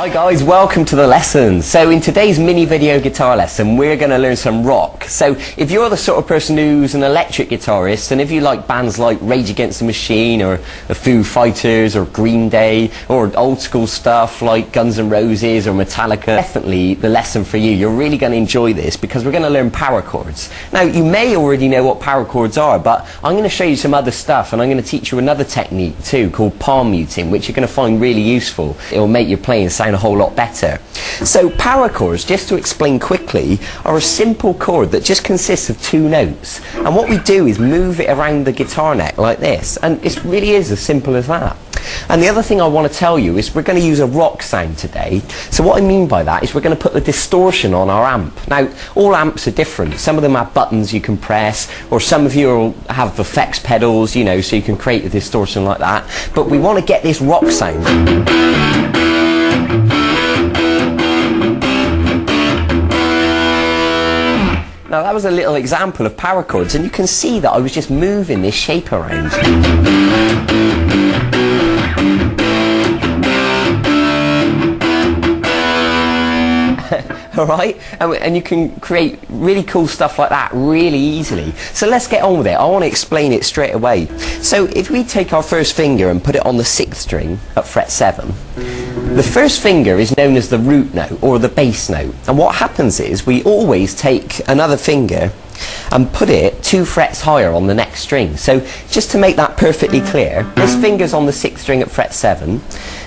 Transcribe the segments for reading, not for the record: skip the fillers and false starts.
Hi guys, welcome to the lesson. So in today's mini video guitar lesson we're going to learn some rock. So if you're the sort of person who's an electric guitarist, and if you like bands like Rage Against the Machine or the Foo Fighters or Green Day or old school stuff like Guns N' Roses or Metallica, definitely the lesson for you. You're really going to enjoy this because we're going to learn power chords. Now you may already know what power chords are, but I'm going to show you some other stuff, and I'm going to teach you another technique too called palm muting, which you're going to find really useful. It will make your playing sound a whole lot better. So power chords, just to explain quickly, are a simple chord that just consists of two notes, and what we do is move it around the guitar neck like this, and it really is as simple as that. And the other thing I want to tell you is we're going to use a rock sound today. So what I mean by that is we're going to put the distortion on our amp. Now all amps are different. Some of them have buttons you can press, or some of you will have effects pedals, you know, so you can create a distortion like that. But we want to get this rock sound. Now that was a little example of power chords, and you can see that I was just moving this shape around. Alright, and you can create really cool stuff like that really easily. So let's get on with it. I want to explain it straight away. So if we take our first finger and put it on the 6th string at fret 7, the first finger is known as the root note or the bass note, and what happens is we always take another finger and put it 2 frets higher on the next string. So just to make that perfectly clear, this finger's on the 6th string at fret 7,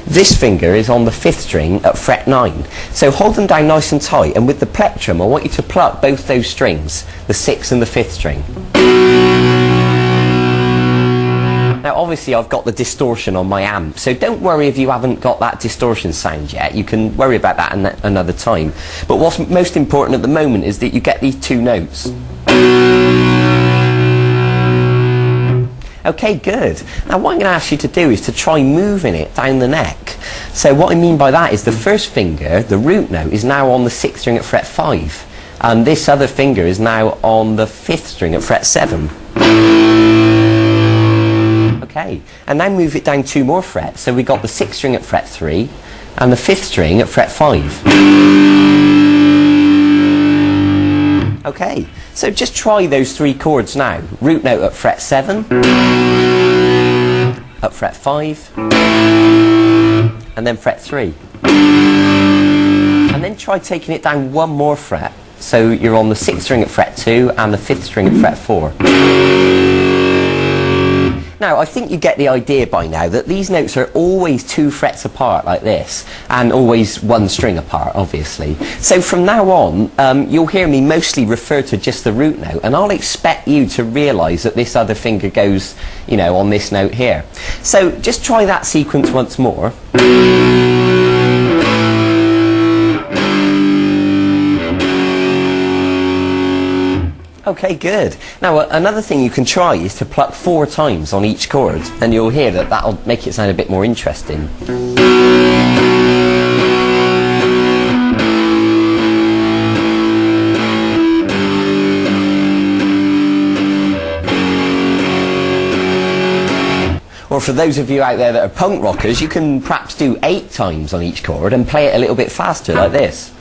this finger is on the 5th string at fret 9. So hold them down nice and tight, and with the plectrum I want you to pluck both those strings, the 6th and the 5th string. Now obviously I've got the distortion on my amp, so don't worry if you haven't got that distortion sound yet. You can worry about that another time. But what's most important at the moment is that you get these 2 notes. Okay, good. Now what I'm going to ask you to do is to try moving it down the neck. So what I mean by that is the first finger, the root note, is now on the 6th string at fret 5, and this other finger is now on the 5th string at fret 7. Okay, and now move it down 2 more frets. So we got the 6th string at fret 3 and the 5th string at fret 5. Okay, so just try those 3 chords now. Root note at fret 7, at fret 5, and then fret 3. And then try taking it down 1 more fret. So you're on the 6th string at fret 2 and the 5th string at fret 4. Now I think you get the idea by now that these notes are always 2 frets apart like this, and always 1 string apart obviously. So from now on you'll hear me mostly refer to just the root note, and I'll expect you to realise that this other finger goes, you know, on this note here. So just try that sequence once more. Okay, good. Now another thing you can try is to pluck 4 times on each chord, and you'll hear that that'll make it sound a bit more interesting. Or for those of you out there that are punk rockers, you can perhaps do 8 times on each chord and play it a little bit faster like this.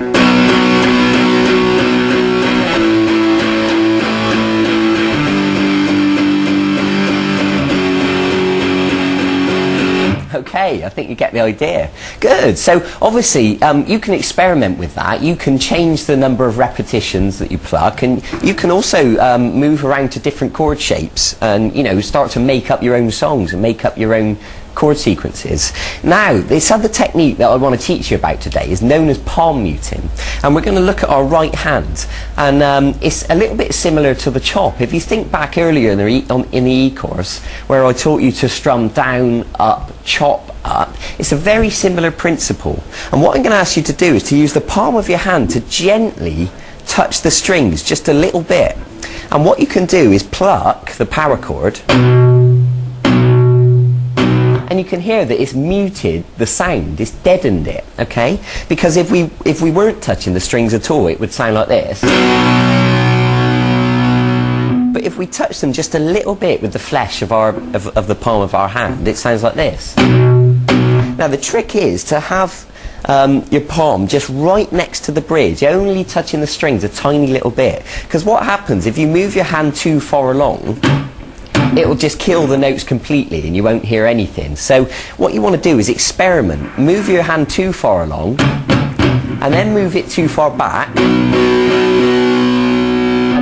Okay, I think you get the idea. Good. So obviously you can experiment with that. You can change the number of repetitions that you pluck, and you can also move around to different chord shapes and, you know, start to make up your own songs and make up your own chord sequences. Now this other technique that I want to teach you about today is known as palm muting, and we're going to look at our right hand, and it's a little bit similar to the chop. If you think back earlier in the E course where I taught you to strum down, up, chop, up, it's a very similar principle, and what I'm going to ask you to do is to use the palm of your hand to gently touch the strings just a little bit, and what you can do is pluck the power chord, and you can hear that it's muted the sound, it's deadened it, okay? Because if we weren't touching the strings at all, it would sound like this. But if we touch them just a little bit with the flesh of the palm of our hand, it sounds like this. Now the trick is to have your palm just right next to the bridge, only touching the strings a tiny little bit. Because what happens if you move your hand too far along, it will just kill the notes completely and you won't hear anything. So what you want to do is experiment. Move your hand too far along and then move it too far back, and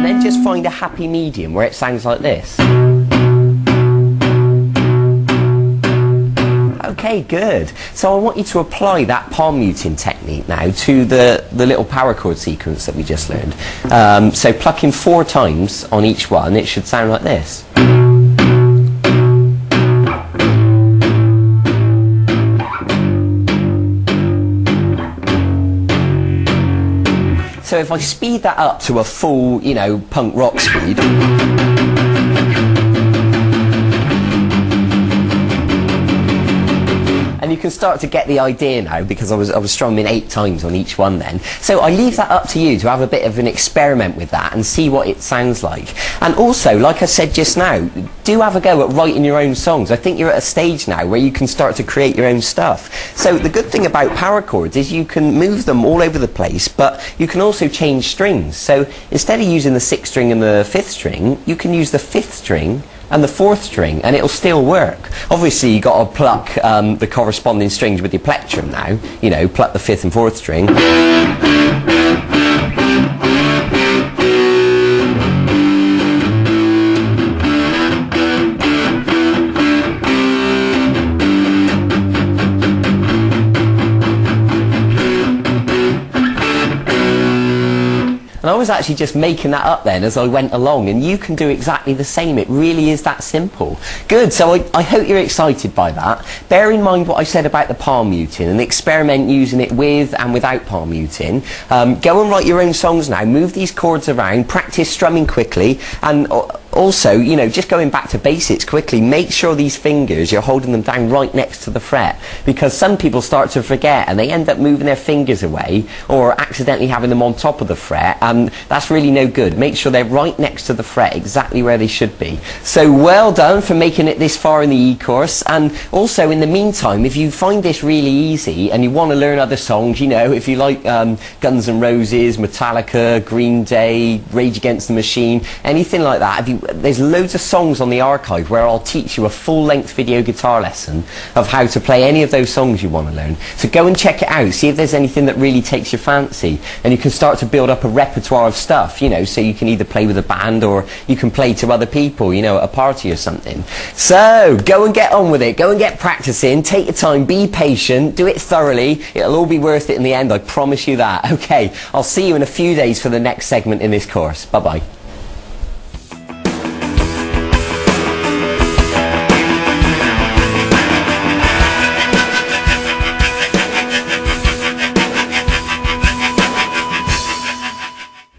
then just find a happy medium where it sounds like this. Okay, good. So I want you to apply that palm muting technique now to the little power chord sequence that we just learned. So plucking 4 times on each one, it should sound like this. So if I speed that up to a full, you know, punk rock speed, and you can start to get the idea now, because I was strumming 8 times on each one then. So I leave that up to you to have a bit of an experiment with that and see what it sounds like. And also, like I said just now, do have a go at writing your own songs. I think you're at a stage now where you can start to create your own stuff. So the good thing about power chords is you can move them all over the place, but you can also change strings. So instead of using the 6th string and the 5th string, you can use the 5th string and the 4th string, and it'll still work. Obviously, you've got to pluck the corresponding strings with your plectrum now. You know, pluck the 5th and 4th string. And I was actually just making that up then as I went along, and you can do exactly the same. It really is that simple. Good, so I hope you're excited by that. Bear in mind what I said about the palm muting and experiment using it with and without palm muting. Go and write your own songs now, move these chords around, practice strumming quickly, and also, you know, just going back to basics quickly, make sure these fingers, you're holding them down right next to the fret, because some people start to forget and they end up moving their fingers away or accidentally having them on top of the fret, and that's really no good. Make sure they're right next to the fret, exactly where they should be. So well done for making it this far in the e-course. And also, in the meantime, if you find this really easy and you want to learn other songs, you know, if you like Guns N' Roses, Metallica, Green Day, Rage Against the Machine, anything like that, there's loads of songs on the archive where I'll teach you a full-length video guitar lesson of how to play any of those songs you want to learn. So go and check it out, see if there's anything that really takes your fancy, and you can start to build up a repertoire of stuff, you know, so you can either play with a band or you can play to other people, you know, at a party or something. So go and get on with it, go and get practicing, take your time, be patient, do it thoroughly, it'll all be worth it in the end, I promise you that. Okay, I'll see you in a few days for the next segment in this course. Bye bye.